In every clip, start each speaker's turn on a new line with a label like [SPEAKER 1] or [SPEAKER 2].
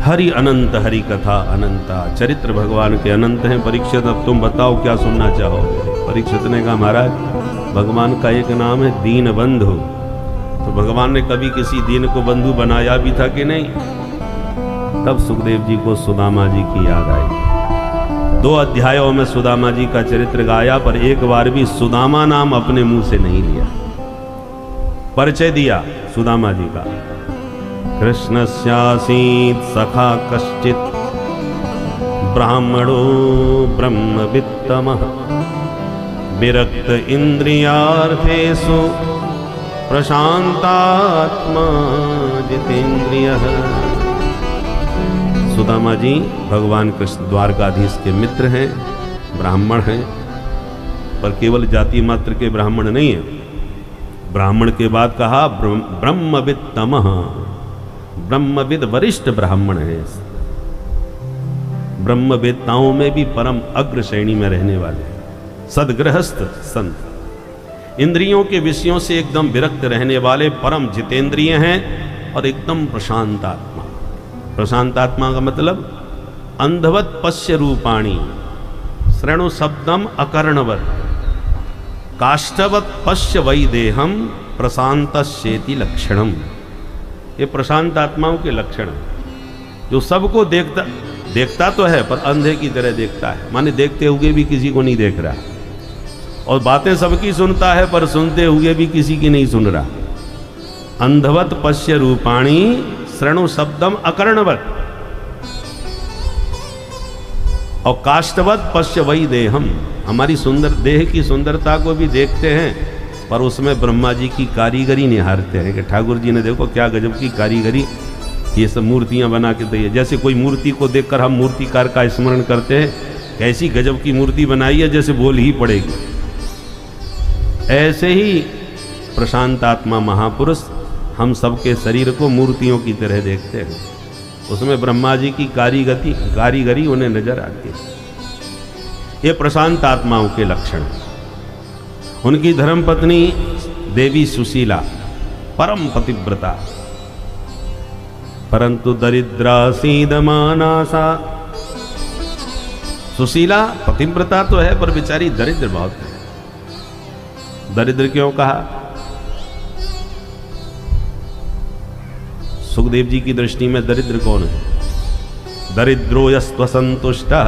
[SPEAKER 1] हरि अनंत, हरि कथा अनंता, चरित्र भगवान के अनंत हैं। परीक्षित अब तुम बताओ क्या सुनना चाहोगे? परीक्षित ने कहा महाराज भगवान का एक नाम है दीन बंधु। तो भगवान ने कभी किसी दीन को बंधु बनाया भी था कि नहीं? तब सुखदेव जी को सुदामा जी की याद आई। 2 अध्यायों में सुदामा जी का चरित्र गाया, पर एक बार भी सुदामा नाम अपने मुंह से नहीं लिया। परिचय दिया सुदामा जी का, कृष्णस्यासीत् सखा कश्चित् ब्राह्मणो ब्रह्मवित्तमः विरक्त इंद्रियार्थेषु प्रशांतात्मा जितेंद्रियः। सुदामा जी भगवान कृष्ण द्वारकाधीश के मित्र हैं, ब्राह्मण हैं, पर केवल जाति मात्र के ब्राह्मण नहीं है। ब्राह्मण के बाद कहा ब्रह्मवित्तमः, ब्रह्मविद वरिष्ठ ब्राह्मण है। ब्रह्मवेत्ताओं में भी परम अग्र श्रेणी में रहने वाले, सदगृहस्थ संत, इंद्रियों के विषयों से एकदम विरक्त रहने वाले, परम जितेंद्रिय हैं और एकदम प्रशांत आत्मा। प्रशांत आत्मा का मतलब अंधवत पश्य रूपाणी श्रेणु शब्दम अकर्णवत काष्ठवत पश्य वै देहम प्रशांतस्येति लक्षणम। ये प्रशांत आत्माओं के लक्षण हैं, जो सबको देखता तो है पर अंधे की तरह देखता है, माने देखते हुए भी किसी को नहीं देख रहा, और बातें सबकी सुनता है पर सुनते हुए भी किसी की नहीं सुन रहा। अंधवत पश्य रूपाणी श्रेणु शब्दम अकर्णवत, और काष्ठवत पश्य वै देहम, हमारी सुंदर देह की सुंदरता को भी देखते हैं पर उसमें ब्रह्मा जी की कारीगरी निहारते हैं कि ठाकुर जी ने देखो क्या गजब की कारीगरी, ये सब मूर्तियां बना के दी है। जैसे कोई मूर्ति को देखकर हम मूर्तिकार का स्मरण करते हैं, कैसी गजब की मूर्ति बनाई है, जैसे बोल ही पड़ेगी। ऐसे ही प्रशांत आत्मा महापुरुष हम सबके शरीर को मूर्तियों की तरह देखते हैं, उसमें ब्रह्मा जी की कारीगरी उन्हें नजर आती है। ये प्रशांत आत्माओं के लक्षण। उनकी धर्मपत्नी देवी सुशीला परम पतिव्रता, परंतु दरिद्रा सीदमानासा। सुशीला पतिव्रता तो है पर बेचारी दरिद्र बहुत है। दरिद्र क्यों कहा? सुखदेव जी की दृष्टि में दरिद्र कौन है? दरिद्रो यस्त्वसंतुष्टः,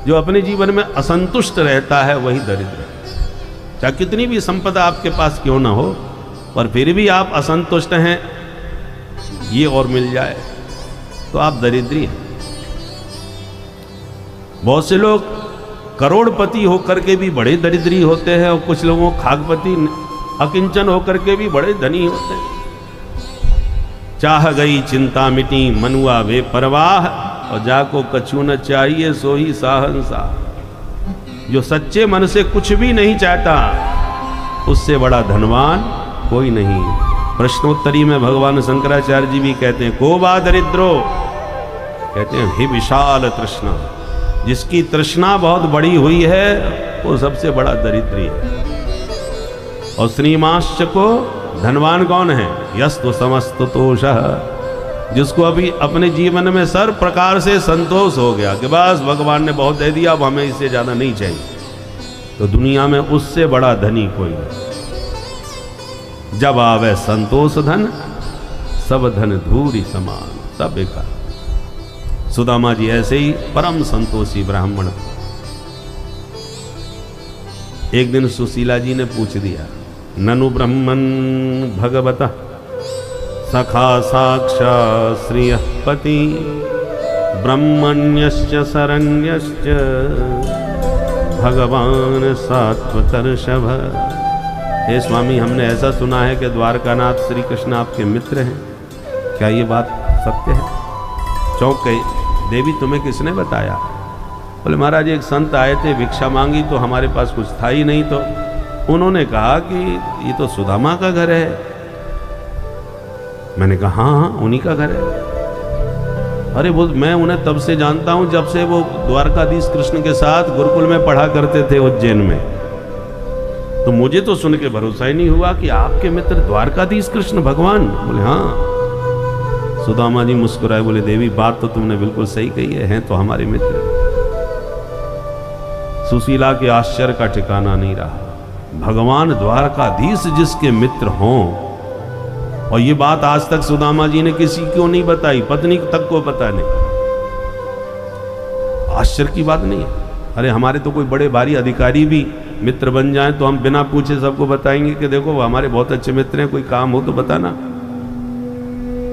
[SPEAKER 1] जो अपने जीवन में असंतुष्ट रहता है वही दरिद्र है। चाहे कितनी भी संपदा आपके पास क्यों ना हो, पर फिर भी आप असंतुष्ट हैं, ये और मिल जाए तो आप दरिद्री हैं। बहुत से लोग करोड़पति होकर के भी बड़े दरिद्री होते हैं, और कुछ लोगों खागपति अकिंचन होकर के भी बड़े धनी होते हैं। चाह गई चिंता मिटी मनुआ वे परवाह, और जाको कछु न चाहिए सो ही साहंसा। जो सच्चे मन से कुछ भी नहीं चाहता उससे बड़ा धनवान कोई नहीं। प्रश्नोत्तरी में भगवान शंकराचार्य जी भी कहते हैं को बा दरिद्रो, कहते हैं ही विशाल तृष्णा, जिसकी तृष्णा बहुत बड़ी हुई है वो सबसे बड़ा दरिद्री है। और श्रीमांश्च को धनवान कौन है? यस्तु समस्ततोषः, जिसको अभी अपने जीवन में सर्व प्रकार से संतोष हो गया कि बस भगवान ने बहुत दे दिया, अब हमें इससे ज्यादा नहीं चाहिए, तो दुनिया में उससे बड़ा धनी कोई नहीं। जब आवे संतोष धन, सब धन धूरी समान, सब बेकार। सुदामा जी ऐसे ही परम संतोषी ब्राह्मण। एक दिन सुशीला जी ने पूछ दिया, ननु ब्रह्मन् भगवतः सखा साक्षा श्रियः पति ब्रह्मण्यश्च शरण्यश्च भगवान सात्वतर्षभ। हे स्वामी, हमने ऐसा सुना है कि द्वारकानाथ श्री कृष्ण आपके मित्र हैं, क्या ये बात सत्य है? चौंक गए, देवी तुम्हें किसने बताया? बोले महाराज एक संत आए थे, भिक्षा मांगी तो हमारे पास कुछ था ही नहीं, तो उन्होंने कहा कि ये तो सुदामा का घर है। मैंने कहा हाँ उन्हीं का घर है। अरे बोल, मैं उन्हें तब से जानता हूं जब से वो द्वारकाधीश कृष्ण के साथ गुरुकुल में पढ़ा करते थे उज्जैन में, तो मुझे तो सुन के भरोसा ही नहीं हुआ कि आपके मित्र द्वारकाधीश कृष्ण भगवान। बोले हाँ। सुदामा जी मुस्कुराए, बोले देवी बात तो तुमने बिल्कुल सही कही है, हैं तो हमारे मित्र। सुशीला के आश्चर्य का ठिकाना नहीं रहा। भगवान द्वारकाधीश जिसके मित्र हों, और ये बात आज तक सुदामा जी ने किसी को नहीं बताई, पत्नी तक को पता नहीं। आश्चर्य की बात नहीं है। अरे हमारे तो कोई बड़े भारी अधिकारी भी मित्र बन जाएं तो हम बिना पूछे सबको बताएंगे कि देखो वो हमारे बहुत अच्छे मित्र हैं, कोई काम हो तो बताना।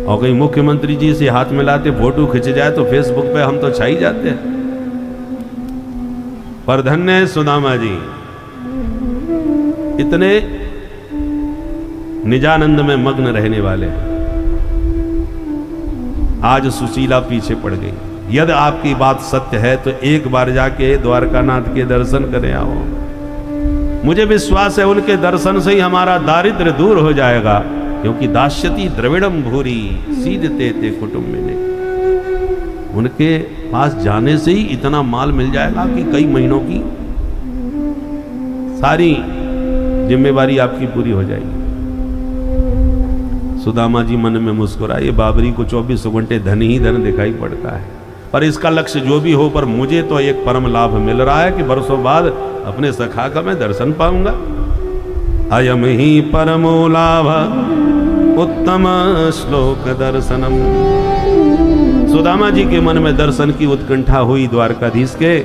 [SPEAKER 1] और कहीं मुख्यमंत्री जी से हाथ मिलाते फोटो खिंच जाए तो फेसबुक पे हम तो छाई जाते हैं। पर धन्य है सुदामा जी, इतने निजानंद में मग्न रहने वाले हैं। आज सुशीला पीछे पड़ गई। यदि आपकी बात सत्य है तो एक बार जाके द्वारकानाथ के दर्शन करें आओ। मुझे विश्वास है उनके दर्शन से ही हमारा दारिद्र्य दूर हो जाएगा, क्योंकि दास्यति द्रविड़म भूरी सीधते ते कुटुंबिने। उनके पास जाने से ही इतना माल मिल जाएगा कि कई महीनों की सारी जिम्मेवारी आपकी पूरी हो जाएगी। सुदामा जी मन में मुस्कुराए, बाबरी को 24 घंटे धन ही धन दिखाई पड़ता है, पर इसका लक्ष्य जो भी हो, पर मुझे तो एक परम लाभ मिल रहा है कि बरसों बाद अपने सखा का मैं दर्शन पाऊंगा। अयम ही परमो लाभ उत्तम श्लोक दर्शनम। सुदामा जी के मन में दर्शन की उत्कंठा हुई द्वारकाधीश के,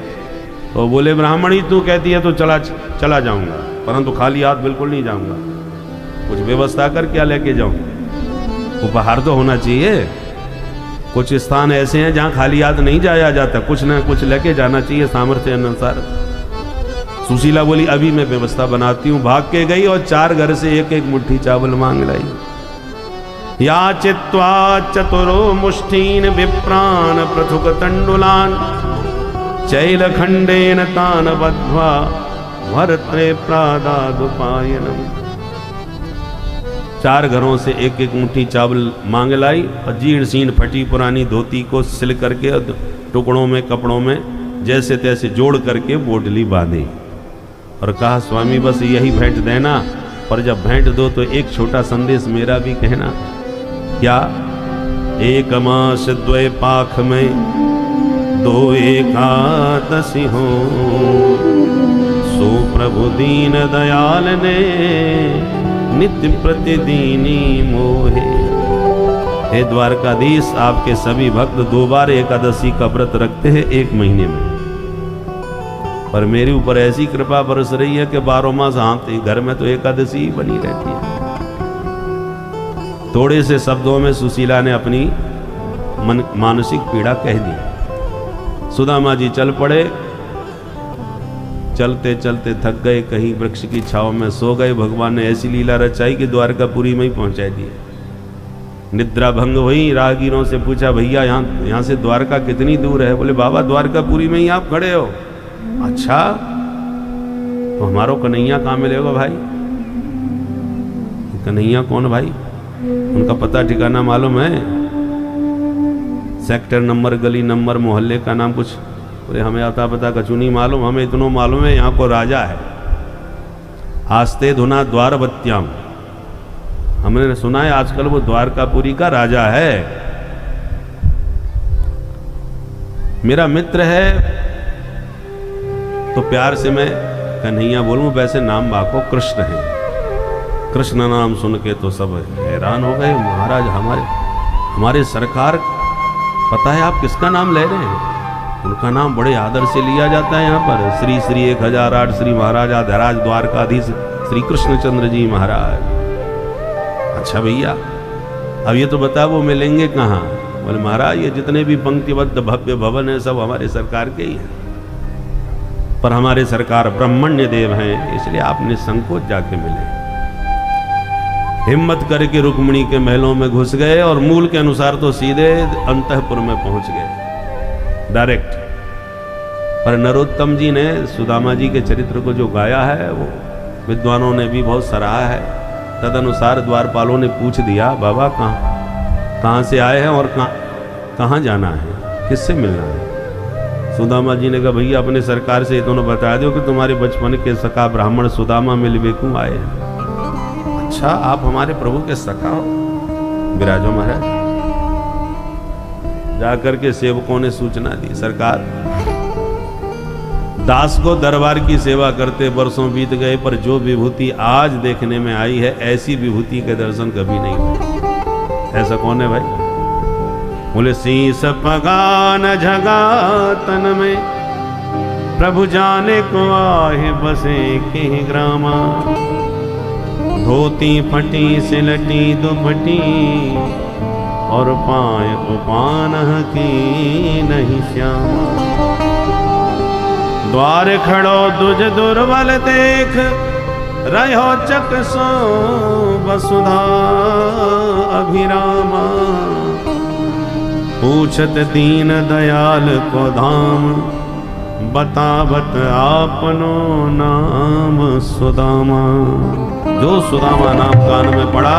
[SPEAKER 1] तो बोले ब्राह्मणी तू कहती है तो चला जाऊंगा, परंतु खाली हाथ बिल्कुल नहीं जाऊंगा। कुछ व्यवस्था कर क्या लेके जाऊं, उपहार तो होना चाहिए। कुछ स्थान ऐसे हैं जहां खाली हाथ नहीं जाया जाता, कुछ ना कुछ लेके जाना चाहिए सामर्थ्य अनुसार। सुशीला बोली अभी मैं व्यवस्था बनाती हूँ। भाग के गई और 4 घर से एक एक मुट्ठी चावल मांग लाई। या चित्वा चतुरो मुष्ठीन विप्रान पृथुक तंडुलान चैल खंडेन तान बद्ध्वा भरते प्रादादुपायनम। 4 घरों से एक एक मुट्ठी चावल मांग लाई और जीर्ण सीर्ण फटी पुरानी धोती को सिल करके टुकड़ों में कपड़ों में जैसे तैसे जोड़ करके बोटली बांधी और कहा स्वामी बस यही भेंट देना, पर जब भेंट दो तो एक छोटा संदेश मेरा भी कहना। क्या? एक मास द्वय पाख में 2 एकादशी हो, सो प्रभु दीन दयाल ने नित्य प्रतिदीनी मोहे। हे द्वारकाधीश, आपके सभी भक्त 2 बार एकादशी का व्रत रखते हैं 1 महीने में, पर मेरे ऊपर ऐसी कृपा बरस रही है कि 12 मास हाँफते घर में तो एकादशी ही बनी रहती है। थोड़े से शब्दों में सुशीला ने अपनी मानसिक पीड़ा कह दी। सुदामा जी चल पड़े। चलते चलते थक गए, कहीं वृक्ष की छाव में सो गए। भगवान ने ऐसी लीला रचाई कि द्वारकापुरी में ही पहुंचा दिए। निद्रा भंग हुई। राहगीरों से पूछा भैया यहाँ से द्वारका कितनी दूर है? बोले बाबा द्वारकापुरी में ही आप खड़े हो। अच्छा तो हमारो कन्हैया कहाँ मिलेगा भाई? कन्हैया कौन भाई? उनका पता ठिकाना मालूम है? सेक्टर नंबर, गली नंबर, मोहल्ले का नाम कुछ? बोले हमें आता पता कछु नहीं मालूम, हमें इतना मालूम है यहाँ को राजा है। आस्ते धुना द्वारवत्याम, हमने सुना है आजकल वो द्वारकापुरी का राजा है। मेरा मित्र है तो प्यार से मैं कन्हैया बोलूं, वैसे नाम बाको कृष्ण है। कृष्ण नाम सुन के तो सब हैरान हो गए। महाराज हमारे सरकार, पता है आप किसका नाम ले रहे हैं? उनका नाम बड़े आदर से लिया जाता है यहाँ पर, श्री श्री 1008 श्री महाराजा धराज द्वारकाधीश श्री कृष्णचंद्र जी महाराज। अच्छा भैया अब ये तो बता वो मिलेंगे कहाँ? बोले महाराज ये जितने भी पंक्तिबद्ध भव्य भवन है सब हमारे सरकार के ही हैं, पर हमारे सरकार ब्रह्मण्य देव हैं, इसलिए आप निसंकोच जाके मिले। हिम्मत करके रुक्मिणी के महलों में घुस गए और मूल के अनुसार तो सीधे अंतःपुर में पहुंच गए डायरेक्ट। पर नरोत्तम जी ने सुदामा जी के चरित्र को जो गाया है वो विद्वानों ने भी बहुत सराहा है। तदनुसार द्वारपालों ने पूछ दिया बाबा कहाँ से आए हैं और कहाँ जाना है, किससे मिलना है? सुदामा जी ने कहा भैया अपने सरकार से दोनों बता दो कि तुम्हारे बचपन के सखा ब्राह्मण सुदामा मिलवेकू आए हैं। अच्छा आप हमारे प्रभु के सखा हो? विराजो महाराज। जाकर के सेवकों ने सूचना दी, सरकार दास को दरबार की सेवा करते वर्षों बीत गए, पर जो विभूति आज देखने में आई है ऐसी विभूति के दर्शन कभी नहीं हुए। ऐसा कौन है भाई? बोले शीस पगान झगा तन में, प्रभु जाने को आहे बसे के ग्रामा। धोती फटी सिलटी दुपटी, और पाए उपान की नहीं श्यामा। द्वार खड़ो दुज दुर्बल देख, रहो चक सो वसुधा अभिरामा। पूछत दीन दयाल को धाम, बतावत आपनो नाम सुदामा। जो सुदामा नाम कान में पड़ा,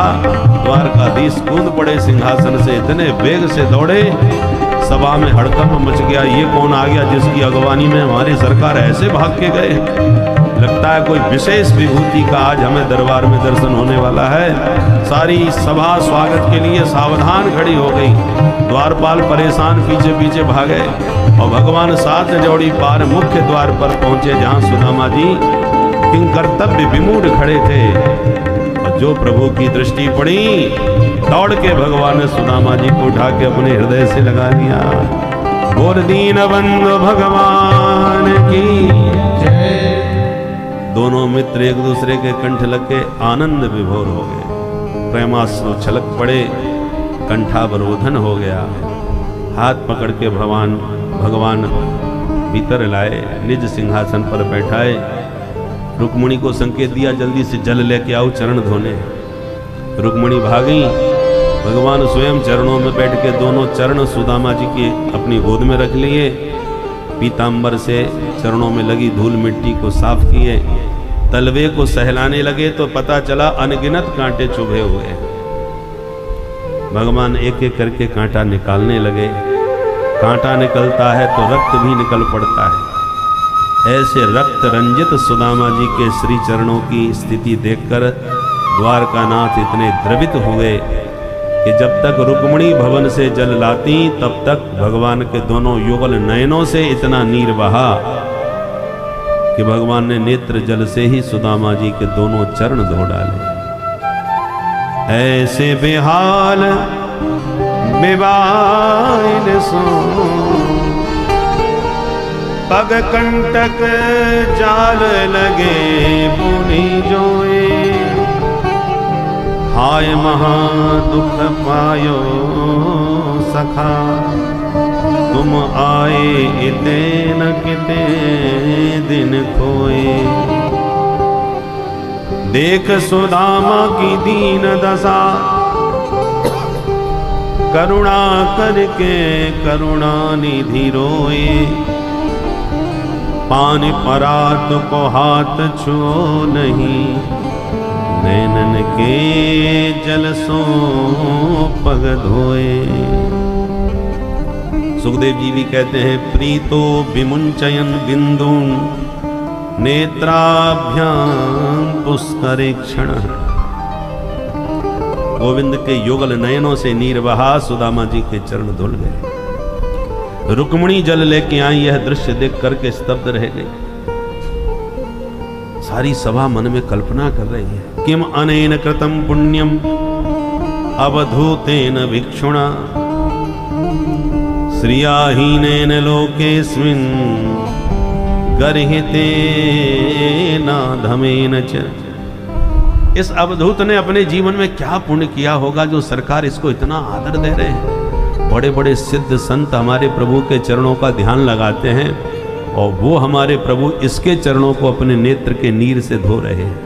[SPEAKER 1] द्वारकाधीश कूद पड़े सिंहासन से, इतने वेग से दौड़े, सभा में हड़कंप मच गया। ये कौन आ गया जिसकी अगवानी में हमारी सरकार ऐसे भाग के गए? लगता है कोई विशेष विभूति का आज हमें दरबार में दर्शन होने वाला है। सारी सभा स्वागत के लिए सावधान खड़ी हो गई। द्वारपाल परेशान पीछे पीछे भागे और भगवान सात जोड़ी पार मुख्य द्वार पर पहुंचे, जहां सुदामा जी किंकर्तव्य विमूढ़ खड़े थे। और जो प्रभु की दृष्टि पड़ी, दौड़ के भगवान ने सुदामा जी को उठा के अपने हृदय से लगा लिया। बोल दीन बंधु भगवान की जय। दोनों मित्र एक दूसरे के कंठ लग के आनंद विभोर हो गए, प्रेमाश्रु छलक पड़े, कंठावरोधन हो गया। हाथ पकड़ के भगवान भीतर लाए, निज सिंहासन पर बैठाए। रुक्मिणी को संकेत दिया, जल्दी से जल लेके आओ, चरण धोने। रुक्मिणी भागी, भगवान स्वयं चरणों में बैठ के दोनों चरण सुदामा जी के अपनी गोद में रख लिए। पीतांबर से चरणों में लगी धूल मिट्टी को साफ किए। तलवे को सहलाने लगे तो पता चला अनगिनत कांटे चुभे हुए। भगवान एक एक करके कांटा निकालने लगे। कांटा निकलता है तो रक्त भी निकल पड़ता है। ऐसे रक्त रंजित सुदामा जी के श्री चरणों की स्थिति देखकर द्वारकानाथ इतने द्रवित हुए कि जब तक रुक्मिणी भवन से जल लाती तब तक भगवान के दोनों युगल नयनों से इतना नीर बहा कि भगवान ने नेत्र जल से ही सुदामा जी के दोनों चरण धो डाले। ऐसे बेहाल बेबाइन सो, पग कंटक जाल लगे पुनि जोए। हाय महा दुख पायो सखा, तुम आए इते न किते दिन खोए। देख सुदामा की दीन दशा, करुणा करके करुणा निधि रोए। पानी परात को हाथ छुओ नहीं, नैनन के जल सो पग धोए। सुखदेव जी भी कहते हैं, प्रीतो विमुंचयन बिंदु नेत्राभ्याम पुष्करेक्षण। गोविंद के युगल नयनों से नीर बहा, सुदामा जी के चरण धुल गए। रुक्मिणी जल लेके आई, यह दृश्य देख करके स्तब्ध रह गई। सारी सभा मन में कल्पना कर रही है, किम अनेन कृतम पुण्यम अवधूतेन भिक्षुणा, श्रियाहीनेन लोकेस्मिन् गर्हिते नाधमेन च। इस अवधूत ने अपने जीवन में क्या पुण्य किया होगा जो सरकार इसको इतना आदर दे रहे हैं। बड़े बड़े सिद्ध संत हमारे प्रभु के चरणों का ध्यान लगाते हैं और वो हमारे प्रभु इसके चरणों को अपने नेत्र के नीर से धो रहे हैं।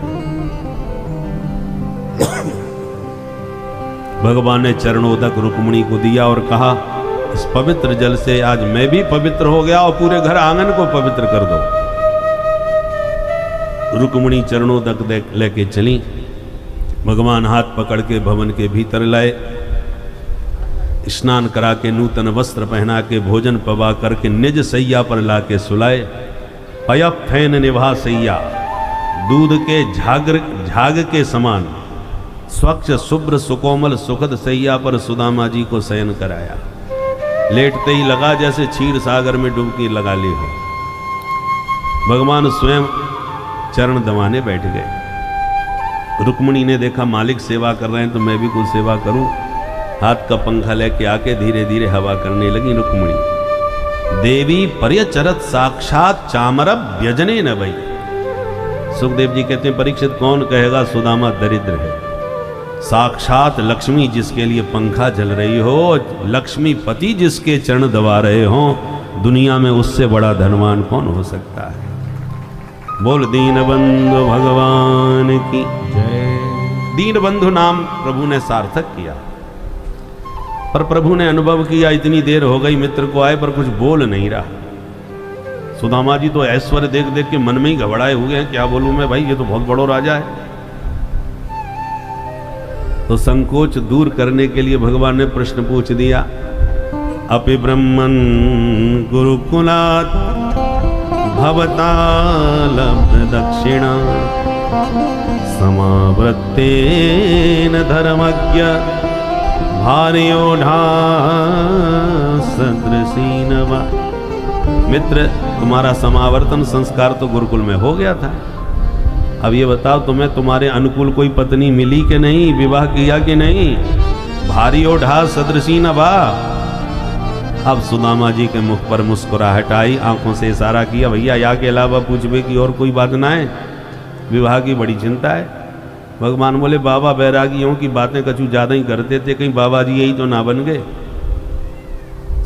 [SPEAKER 1] भगवान ने चरणोदक रुक्मिणी को दिया और कहा, इस पवित्र जल से आज मैं भी पवित्र हो गया और पूरे घर आंगन को पवित्र कर दो। रुक्मिणी चरणोदक लेके चली। भगवान हाथ पकड़ के भवन के भीतर लाए, स्नान करा के नूतन वस्त्र पहना के भोजन पवा करके निज सैया पर ला के सुलाए। पयप फैन निभा सैया, दूध के झाग के समान स्वच्छ शुभ्र सुकोमल सुखद सैया पर सुदामा जी को शयन कराया। लेटते ही लगा जैसे क्षीर सागर में डुबकी लगा ली हो। भगवान स्वयं चरण दबाने बैठ गए। रुक्मिणी ने देखा मालिक सेवा कर रहे हैं तो मैं भी कुछ सेवा करूं। हाथ का पंखा लेके आके धीरे धीरे हवा करने लगी रुक्मिणी। देवी पर्यचरत साक्षात चामरब व्यजने न भई। सुखदेव जी कहते हैं परीक्षित कौन कहेगा सुदामा दरिद्र है। साक्षात लक्ष्मी जिसके लिए पंखा जल रही हो, लक्ष्मी पति जिसके चरण दबा रहे हो, दुनिया में उससे बड़ा धनवान कौन हो सकता है। बोल दीन बंधु भगवान की जय। दीन बंधु नाम प्रभु ने सार्थक किया, पर प्रभु ने अनुभव किया इतनी देर हो गई मित्र को आए पर कुछ बोल नहीं रहा। सुदामा जी तो ऐश्वर्य देख देख के मन में ही घबराए हुए हैं, क्या बोलूं मैं भाई, ये तो बहुत बड़ा राजा है। तो संकोच दूर करने के लिए भगवान ने प्रश्न पूछ दिया। अपि ब्रह्मन् गुरुकुलात् भवता लब्ध दक्षिणा समावृत्तेन धर्मज्ञ भार्योढ़ा सदृशीन वा। मित्र तुम्हारा समावर्तन संस्कार तो गुरुकुल में हो गया था, अब ये बताओ तुम्हें तुम्हारे अनुकूल कोई पत्नी मिली कि नहीं, विवाह किया कि नहीं। भार्योढ़ा सदृशीन वा। अब सुदामा जी के मुख पर मुस्कुराहट आई, आंखों से इशारा किया भैया या के अलावा पूछबे की और कोई बात ना है, विवाह की बड़ी चिंता है। भगवान बोले बाबा बैरागियों की बातें कछु ज्यादा ही करते थे, कहीं बाबा जी यही तो ना बन गए।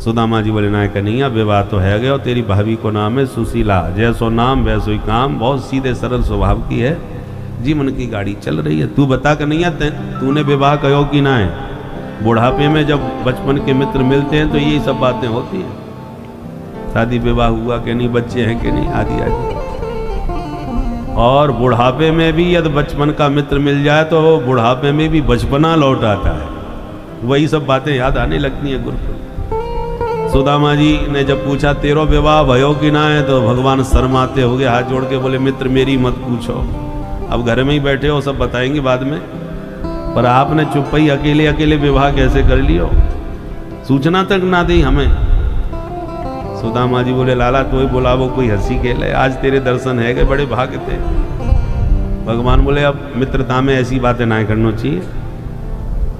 [SPEAKER 1] सुदामा जी बोले ना कन्हैया विवाह तो है गया, और तेरी भाभी को नाम है सुशीला, जैसो नाम वैसो ही काम, बहुत सीधे सरल स्वभाव की है, जीवन की गाड़ी चल रही है। तू बता कन्हैया तूने विवाह कहो कि ना है। बुढ़ापे में जब बचपन के मित्र मिलते हैं तो यही सब बातें होती हैं, शादी विवाह हुआ कि नहीं, बच्चे हैं कि नहीं, आदि आदि। और बुढ़ापे में भी यदि बचपन का मित्र मिल जाए तो बुढ़ापे में भी बचपना लौट आता है, वही सब बातें याद आने लगती हैं गुरुकुल। सुदामा जी ने जब पूछा तेरो विवाह भयो कि ना है, तो भगवान शर्माते हो गए, हाथ जोड़ के बोले मित्र मेरी मत पूछो, अब घर में ही बैठे हो, सब बताएंगे बाद में। पर आपने चुप्पी अकेले अकेले विवाह कैसे कर लियो, सूचना तक ना दी हमें। सुदामा जी बोले लाला तो ही बुलावो, कोई हंसी खेल है, आज तेरे दर्शन है गए, बड़े भाग्य थे। भगवान बोले अब मित्रता में ऐसी बातें ना करना चाहिए।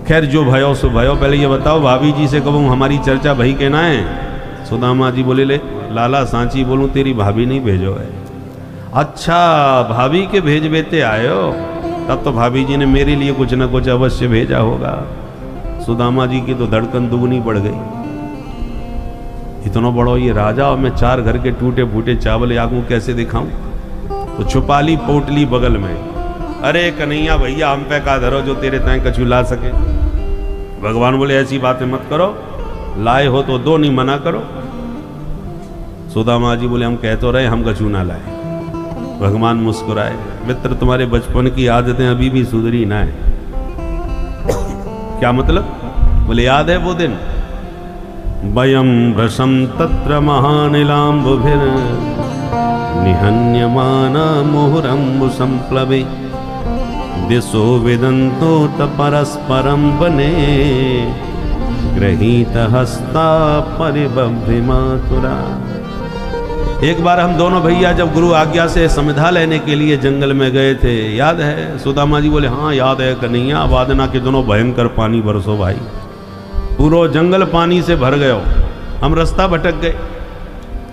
[SPEAKER 1] खैर जो भयो सो भयो, पहले ये बताओ भाभी जी से कहूँ हमारी चर्चा भई के ना है। सुदामा जी बोले ले लाला सांची बोलूं तेरी भाभी नहीं भेजो है। अच्छा भाभी के भेज बेते आयो, तब तो भाभी जी ने मेरे लिए कुछ ना कुछ अवश्य भेजा होगा। सुदामा जी की तो धड़कन दुगनी बढ़ गई, इतना बड़ो ये राजा और मैं 4 घर के टूटे फूटे चावल यागू कैसे दिखाऊं। तो छुपा ली पोटली बगल में, अरे कन्हैया भैया हम पे का धरो जो तेरे ताए कछु ला सके। भगवान बोले ऐसी बातें मत करो, लाए हो तो दो, नहीं मना करो। सुदामा जी बोले हम कह तो रहे हम कछु ना लाए। भगवान मुस्कुराए, मित्र तुम्हारे बचपन की आदतें अभी भी सुधरी ना है। क्या मतलब? बोले याद है वो दिन, वयं वृषं तत्र महानिलाम्बुभिर निहन्यमाना मुहुरम्बु संप्लवे दिशो विदन्तोत परस्परं वने गृहीत हस्ता परिबभ्रिमातुरा। एक बार हम दोनों भैया जब गुरु आज्ञा से समिधा लेने के लिए जंगल में गए थे, याद है? सुदामा जी बोले हाँ याद है कन्हैया, वादना के दोनों भयंकर पानी बरसो भाई, पूरा जंगल पानी से भर गयो, हम रास्ता भटक गए।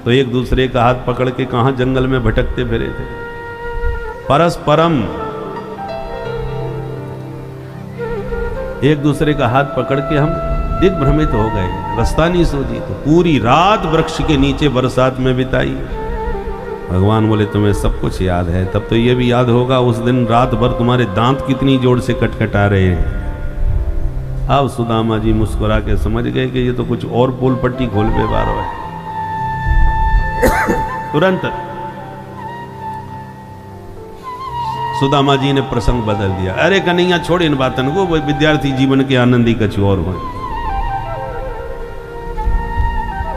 [SPEAKER 1] तो एक दूसरे का हाथ पकड़ के कहां जंगल में भटकते फिरे थे। परस्परम, एक दूसरे का हाथ पकड़ के हम दिग्भ्रमित हो गए, रास्ता नहीं सूझी। तो पूरी रात वृक्ष के नीचे बरसात में बिताई। भगवान बोले तुम्हें सब कुछ याद है, तब तो ये भी याद होगा उस दिन रात भर तुम्हारे दांत कितनी जोर से कटकटा रहे हैं। अब सुदामा जी मुस्कुरा के समझ गए कि ये तो कुछ और पोल पट्टी खोल पे बार है। तुरंत सुदामा जी ने प्रसंग बदल दिया, अरे कन्हैया छोड़ इन बातन को, वो विद्यार्थी जीवन के आनंदी कछ और हो।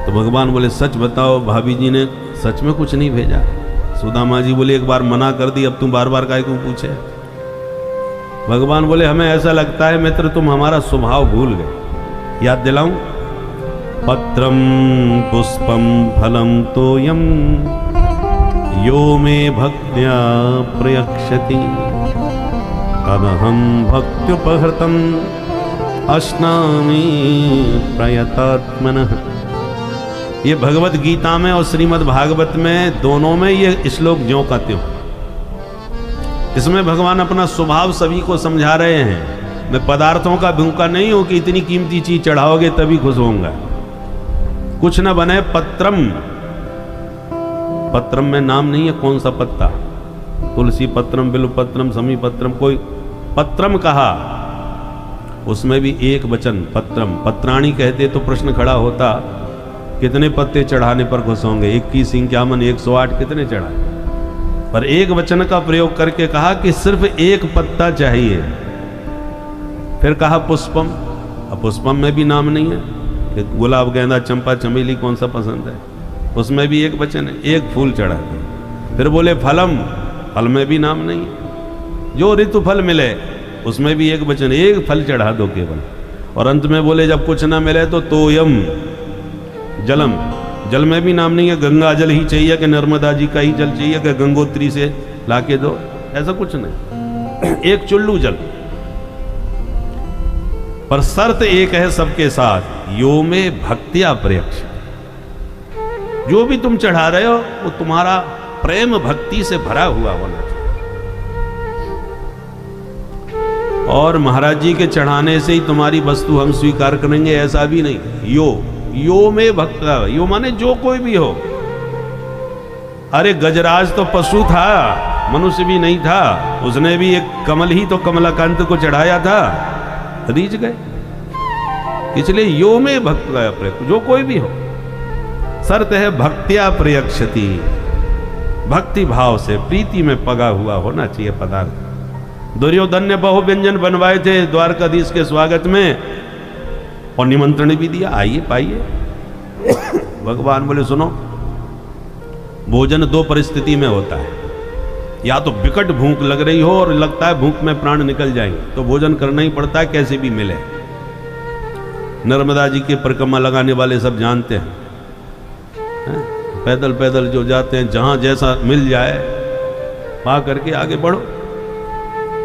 [SPEAKER 1] तो भगवान बोले सच बताओ भाभी जी ने सच में कुछ नहीं भेजा? सुदामा जी बोले एक बार मना कर दी, अब तुम बार बार काहे क्यों पूछे? भगवान बोले हमें ऐसा लगता है मित्र तुम हमारा स्वभाव भूल गए। याद दिलाऊं? पत्रम पुष्पम फलम तोयम यो मे भक्त्या प्रयक्षति तदहं भक्त्युपहृतम अश्नामि प्रयतात्मनः। ये भगवत गीता में और श्रीमद् भागवत में दोनों में ये श्लोक ज्यों का त्यों। इसमें भगवान अपना स्वभाव सभी को समझा रहे हैं। मैं पदार्थों का भूखा नहीं हूं कि इतनी कीमती चीज चढ़ाओगे तभी खुश होऊंगा। कुछ न बने पत्रम, पत्रम में नाम नहीं है कौन सा पत्ता, तुलसी पत्रम, बिल्व पत्रम, समी पत्रम, कोई पत्रम कहा, उसमें भी एक वचन पत्रम। पत्राणी कहते तो प्रश्न खड़ा होता कितने पत्ते चढ़ाने पर खुश होंगे, 21, 51, 108 कितने चढ़ाए, पर एक वचन का प्रयोग करके कहा कि सिर्फ एक पत्ता चाहिए। फिर कहा पुष्पम, अब पुष्पम में भी नाम नहीं है कि गुलाब, गेंदा, चंपा, चमेली कौन सा पसंद है, उसमें भी एक वचन है, एक फूल चढ़ा दे। फिर बोले फलम, फल में भी नाम नहीं है, जो ऋतु फल मिले उसमें भी एक वचन, एक फल चढ़ा दो केवल। और अंत में बोले जब कुछ ना मिले तो तोयम, जलम, जल में भी नाम नहीं है, गंगा जल ही चाहिए कि नर्मदा जी का ही जल चाहिए कि गंगोत्री से लाके दो, ऐसा कुछ नहीं, एक चुल्लू जल। पर शर्त एक है सबके साथ, यो में भक्तिया प्रयक्ष, जो भी तुम चढ़ा रहे हो वो तुम्हारा प्रेम भक्ति से भरा हुआ होना चाहिए। और महाराज जी के चढ़ाने से ही तुम्हारी वस्तु हम स्वीकार करेंगे ऐसा भी नहीं। यो में भक्ता, यो माने जो कोई भी हो। अरे गजराज तो पशु था, मनुष्य भी नहीं था, उसने भी एक कमल ही तो कमलाकांत को चढ़ाया था, रीझ गए। इसलिए यो में भक्ता प्रयक्ष, जो कोई भी हो। शर्त है भक्त्या प्रयक्षति, भक्ति भाव से प्रीति में पगा हुआ होना चाहिए पदार्थ। दुर्योधन ने बहु व्यंजन बनवाए थे द्वारकाधीश के स्वागत में और निमंत्रण भी दिया, आइए पाइए। भगवान बोले सुनो, भोजन दो परिस्थिति में होता है, या तो विकट भूख लग रही हो और लगता है भूख में प्राण निकल जाएंगे तो भोजन करना ही पड़ता है, कैसे भी मिले। नर्मदा जी की परिक्रमा लगाने वाले सब जानते हैं, पैदल पैदल जो जाते हैं, जहां जैसा मिल जाए पा करके आगे बढ़ो।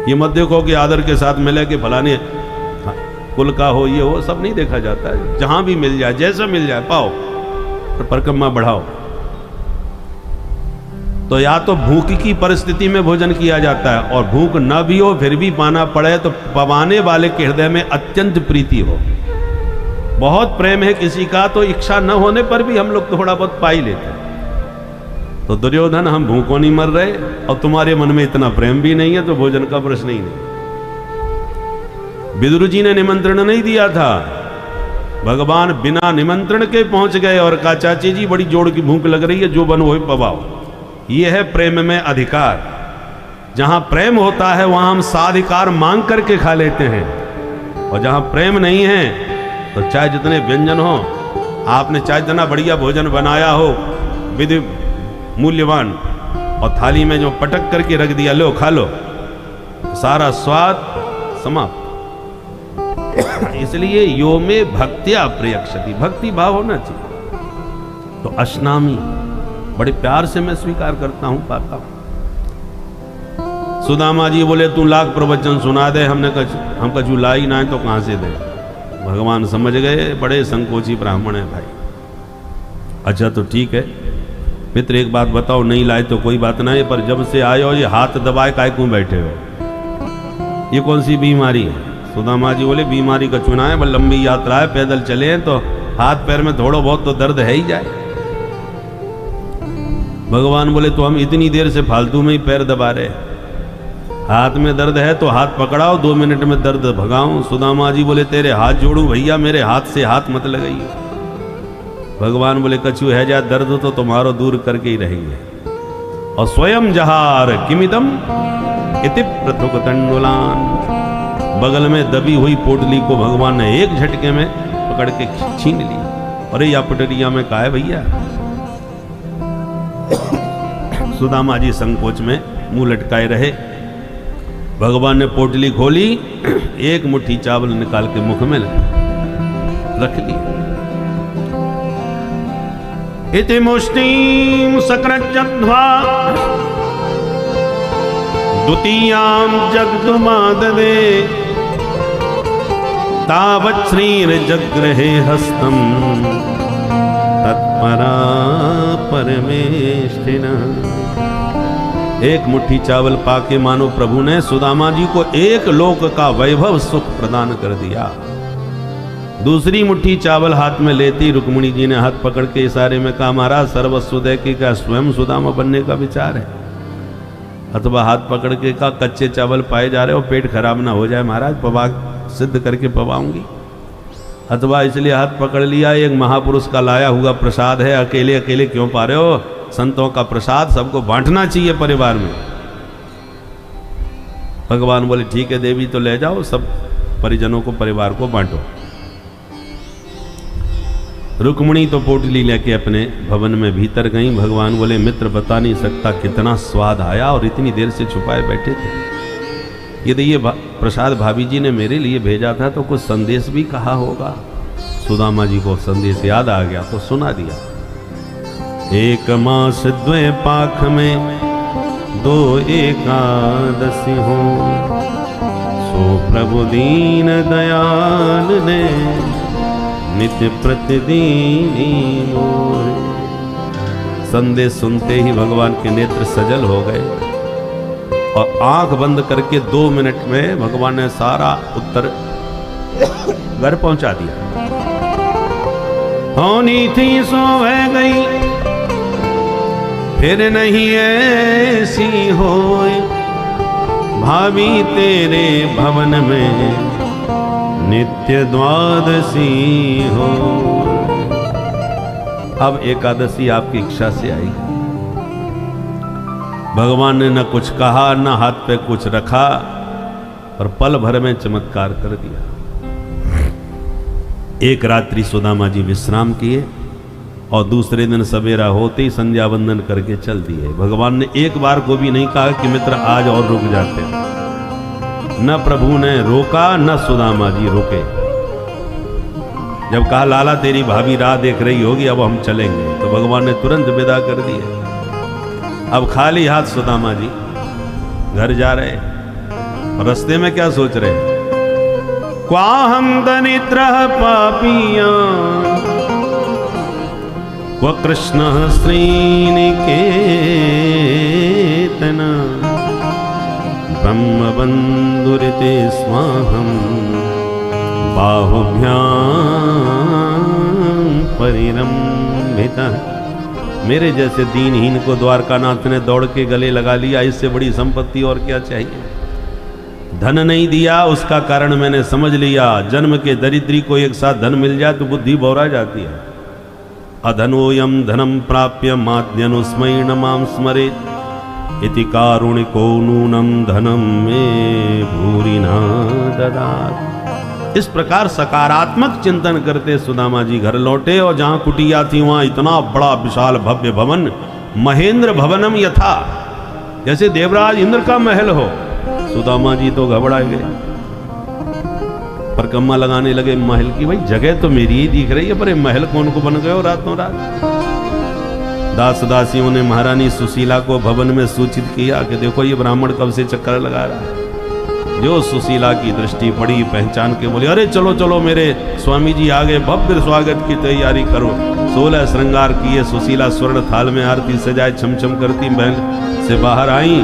[SPEAKER 1] ये मत देखो कि आदर के साथ मिले कि फलाने कुल का हो, ये हो, सब नहीं देखा जाता है। जहां भी मिल जाए, जैसा मिल जाए पाओ और परिक्रमा बढ़ाओ। तो या तो भूख की परिस्थिति में भोजन किया जाता है, और भूख न भी हो फिर भी पाना पड़े तो पवाने वाले के हृदय में अत्यंत प्रीति हो, बहुत प्रेम है किसी का, तो इच्छा न होने पर भी हम लोग थोड़ा बहुत पा ही लेते हैं। तो दुर्योधन हम भूखों नहीं मर रहे और तुम्हारे मन में इतना प्रेम भी नहीं है तो भोजन का प्रश्न ही नहीं। विदुर जी ने निमंत्रण नहीं दिया था, भगवान बिना निमंत्रण के पहुंच गए और कहा चाची जी बड़ी जोड़ की भूख लग रही है, जो बन वही पवाओ। यह है प्रेम में अधिकार। जहां प्रेम होता है वहां हम साधिकार मांग करके खा लेते हैं, और जहां प्रेम नहीं है तो चाहे जितने व्यंजन हो, आपने चाहे जितना बढ़िया भोजन बनाया हो विधि मूल्यवान, और थाली में जो पटक करके रख दिया, लो खा लो, सारा स्वाद समाप्त। इसलिए यो में भक्त्या प्रयक्षति, भक्ति भाव होना चाहिए। तो अश्नामी, बड़े प्यार से मैं स्वीकार करता हूं, पाता हूं। सुदामा जी बोले तू लाख प्रवचन सुना दे, हमने हम कछु लाई ना है तो कहां से दे। भगवान समझ गए बड़े संकोची ब्राह्मण है भाई। अच्छा तो ठीक है मित्र, एक बात बताओ, नहीं लाए तो कोई बात नहीं, पर जब से आए हो ये हाथ दबाए काय क्यों बैठे हो, ये कौन सी बीमारी है? सुदामा जी बोले बीमारी का चुना है, लंबी यात्रा है, पैदल चले हैं तो हाथ पैर में थोड़ा बहुत तो दर्द है ही जाए। भगवान बोले तो हम इतनी देर से फालतू में ही पैर दबा रहे, हाथ में दर्द है तो हाथ पकड़ाओ, 2 मिनट में दर्द भगाऊं। सुदामा जी बोले तेरे हाथ जोड़ू भैया, मेरे हाथ से हाथ मत लगाइए। भगवान बोले कछु है जा दर्द तो तुम्हारो दूर करके ही रहेंगे। और स्वयं जहार किमिदम इति पृथुक तंडुलान, बगल में दबी हुई पोटली को भगवान ने एक झटके में पकड़ के छीन ली। अरे या पटरिया में का है भैया? सुदामा जी संकोच में मुंह लटकाए रहे। भगवान ने पोटली खोली, एक मुट्ठी चावल निकाल के मुख में रख ली। इति मुष्टिं सकृज्जध्वा द्वितीयां जग्दुमाददे तावत् श्रीर्जगृहे हस्तं तत्परा परमेष्ठिनः। एक मुट्ठी चावल पाके मानो प्रभु ने सुदामा जी को एक लोक का वैभव सुख प्रदान कर दिया। दूसरी मुट्ठी चावल हाथ में लेती रुक्मिणी जी ने हाथ पकड़ के इशारे में कहा, महाराज सर्वस्व दे के क्या स्वयं सुदामा बनने का विचार है? अथवा हाथ पकड़ के कहा, कच्चे चावल पाए जा रहे हो, पेट खराब ना हो जाए महाराज, पवा सिद्ध करके पवाऊंगी। अथवा इसलिए हाथ पकड़ लिया, एक महापुरुष का लाया हुआ प्रसाद है, अकेले अकेले क्यों पा रहे हो? संतों का प्रसाद सबको बांटना चाहिए परिवार में। भगवान बोले ठीक है देवी, तो ले जाओ, सब परिजनों को परिवार को बांटो। रुक्मिणी तो पोटली लेके अपने भवन में भीतर गई। भगवान बोले मित्र बता नहीं सकता कितना स्वाद आया और इतनी देर से छुपाए बैठे थे। यदि ये प्रसाद भाभी जी ने मेरे लिए भेजा था तो कुछ संदेश भी कहा होगा। सुदामा जी को संदेश याद आ गया तो सुना दिया। एक मास द्वे पाख में 2 एकादशी हो, सो प्रभु दीन दयाल ने नित्य प्रतिदिन मोरे। संदेश सुनते ही भगवान के नेत्र सजल हो गए और आंख बंद करके 2 मिनट में भगवान ने सारा उत्तर घर पहुंचा दिया। होनी थी सो है गई, फिर नहीं ऐसी होए, भाभी तेरे भवन में नित्य द्वादशी हो। अब एकादशी आपकी इच्छा से आएगी। भगवान ने न कुछ कहा न हाथ पे कुछ रखा और पल भर में चमत्कार कर दिया। एक रात्रि सुदामा जी विश्राम किए और दूसरे दिन सवेरा होते ही संध्या वंदन करके चल दिए। भगवान ने एक बार को भी नहीं कहा कि मित्र आज और रुक जाते। न प्रभु ने रोका न सुदामा जी रुके। जब कहा लाला तेरी भाभी राह देख रही होगी, अब हम चलेंगे, तो भगवान ने तुरंत विदा कर दिए। अब खाली हाथ सुदामा जी घर जा रहे और रास्ते में क्या सोच रहे? क्वाहम दरिद्र पापिया क्व कृष्ण श्रीनिकेतन ब्रह्मबंधुरिते स्वाहम बाहुभ्याम परिरंभितः। मेरे जैसे दीनहीन को द्वारकानाथ ने दौड़ के गले लगा लिया, इससे बड़ी संपत्ति और क्या चाहिए? धन नहीं दिया, उसका कारण मैंने समझ लिया। जन्म के दरिद्री को एक साथ धन मिल जाए तो बुद्धि बौरा जाती है। अधनोयम धनम प्राप्य माद्यनुस्मैण माम स्मरेत् इति कारुणिको नूनम धनम में भूरि न ददात्। इस प्रकार सकारात्मक चिंतन करते सुदामा जी घर लौटे और जहां कुटिया थी वहां इतना बड़ा विशाल भव्य भवन, महेंद्र भवनम यथा, जैसे देवराज इंद्र का महल हो। सुदामा जी तो घबरा गए, परिक्रमा लगाने लगे महल की। भाई जगह तो मेरी ही दिख रही है, पर महल कौन को बन गए हो रातों रात। दास दासियों ने महारानी सुशीला को भवन में सूचित किया कि देखो ये ब्राह्मण कब से चक्कर लगा रहा है। जो सुशीला की दृष्टि पड़ी, पहचान के बोले अरे चलो चलो मेरे स्वामी जी आ गए, भव्य स्वागत की तैयारी करो। 16 श्रृंगार किए सुशीला, स्वर्ण थाल में आरती सजाए छमछम करती महल से बाहर आई।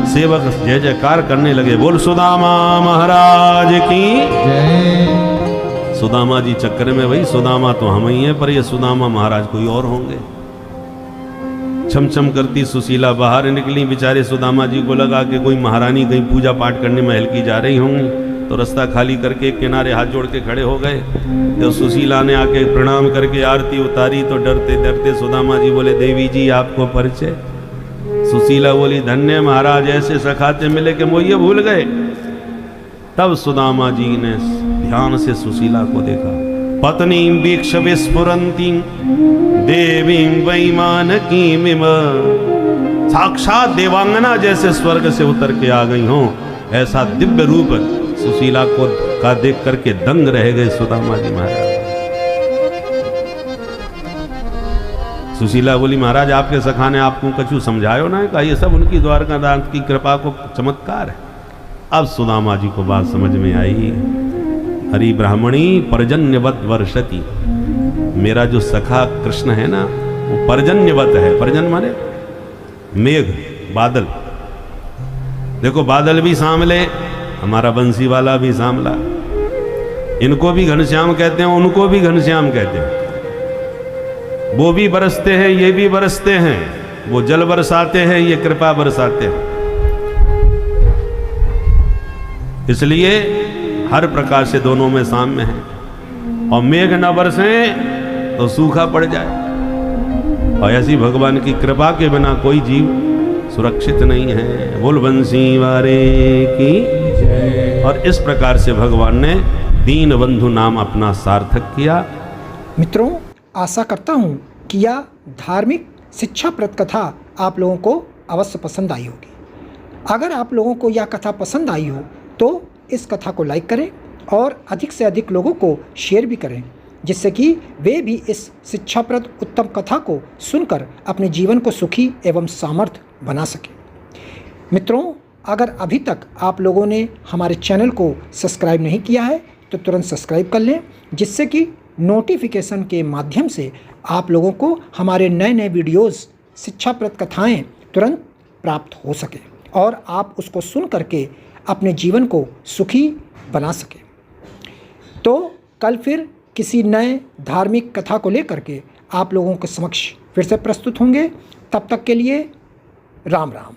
[SPEAKER 1] सेवक जय जयकार करने लगे, बोल सुदामा महाराज की जय। सुदामा जी चक्कर में, भाई सुदामा तो हम ही हैं, पर ये सुदामा महाराज कोई और होंगे। छमछम करती सुशीला बाहर निकली। बेचारे सुदामा जी को लगा कि कोई महारानी कहीं पूजा पाठ करने महल की जा रही होंगी, तो रास्ता खाली करके किनारे हाथ जोड़ के खड़े हो गए। तो सुशीला ने आके प्रणाम करके आरती उतारी तो डरते डरते सुदामा जी बोले देवी जी आपको परिचय। सुशीला बोली धन्य महाराज, ऐसे सखाते मिले कि वो ये भूल गए। तब सुदामा जी ने ध्यान से सुशीला को देखा। पत्नी वीक्ष विस्फुरंती देवी वैमानकीमिव, साक्षात देवांगना जैसे स्वर्ग से उतर के आ गई हो, ऐसा दिव्य रूप सुशीला को का देख करके दंग रह गए सुदामा जी महाराज। सुशीला बोली महाराज आपके सखा ने आपको कछु समझायो ना, कहा ये सब उनकी द्वारकादास की कृपा को चमत्कार है। अब सुदामा जी को बात समझ में आई। हरि ब्राह्मणी पर्जन्यवत वर्षति, मेरा जो सखा कृष्ण है ना वो पर्जन्यवत है। पर्जन्य माने मेघ, बादल। देखो बादल भी सांवले, हमारा बंसी वाला भी सांवला, इनको भी घनश्याम कहते हैं, उनको भी घनश्याम कहते हैं। वो भी बरसते हैं, ये भी बरसते हैं, वो जल बरसाते हैं, ये कृपा बरसाते हैं। इसलिए हर प्रकार से दोनों में साम्य है। और मेघ न बरसे तो सूखा पड़ जाए, और ऐसी भगवान की कृपा के बिना कोई जीव सुरक्षित नहीं है। बोल बंसी वारे की जय। और इस प्रकार से भगवान ने दीन बंधु नाम अपना सार्थक किया।
[SPEAKER 2] मित्रों, आशा करता हूँ कि यह धार्मिक शिक्षाप्रद कथा आप लोगों को अवश्य पसंद आई होगी। अगर आप लोगों को यह कथा पसंद आई हो तो इस कथा को लाइक करें और अधिक से अधिक लोगों को शेयर भी करें, जिससे कि वे भी इस शिक्षाप्रद उत्तम कथा को सुनकर अपने जीवन को सुखी एवं सामर्थ्य बना सकें। मित्रों, अगर अभी तक आप लोगों ने हमारे चैनल को सब्सक्राइब नहीं किया है तो तुरंत सब्सक्राइब कर लें, जिससे कि नोटिफिकेशन के माध्यम से आप लोगों को हमारे नए नए वीडियोस, शिक्षाप्रद कथाएं तुरंत प्राप्त हो सके और आप उसको सुन करके अपने जीवन को सुखी बना सकें। तो कल फिर किसी नए धार्मिक कथा को लेकर के आप लोगों के समक्ष फिर से प्रस्तुत होंगे। तब तक के लिए राम राम।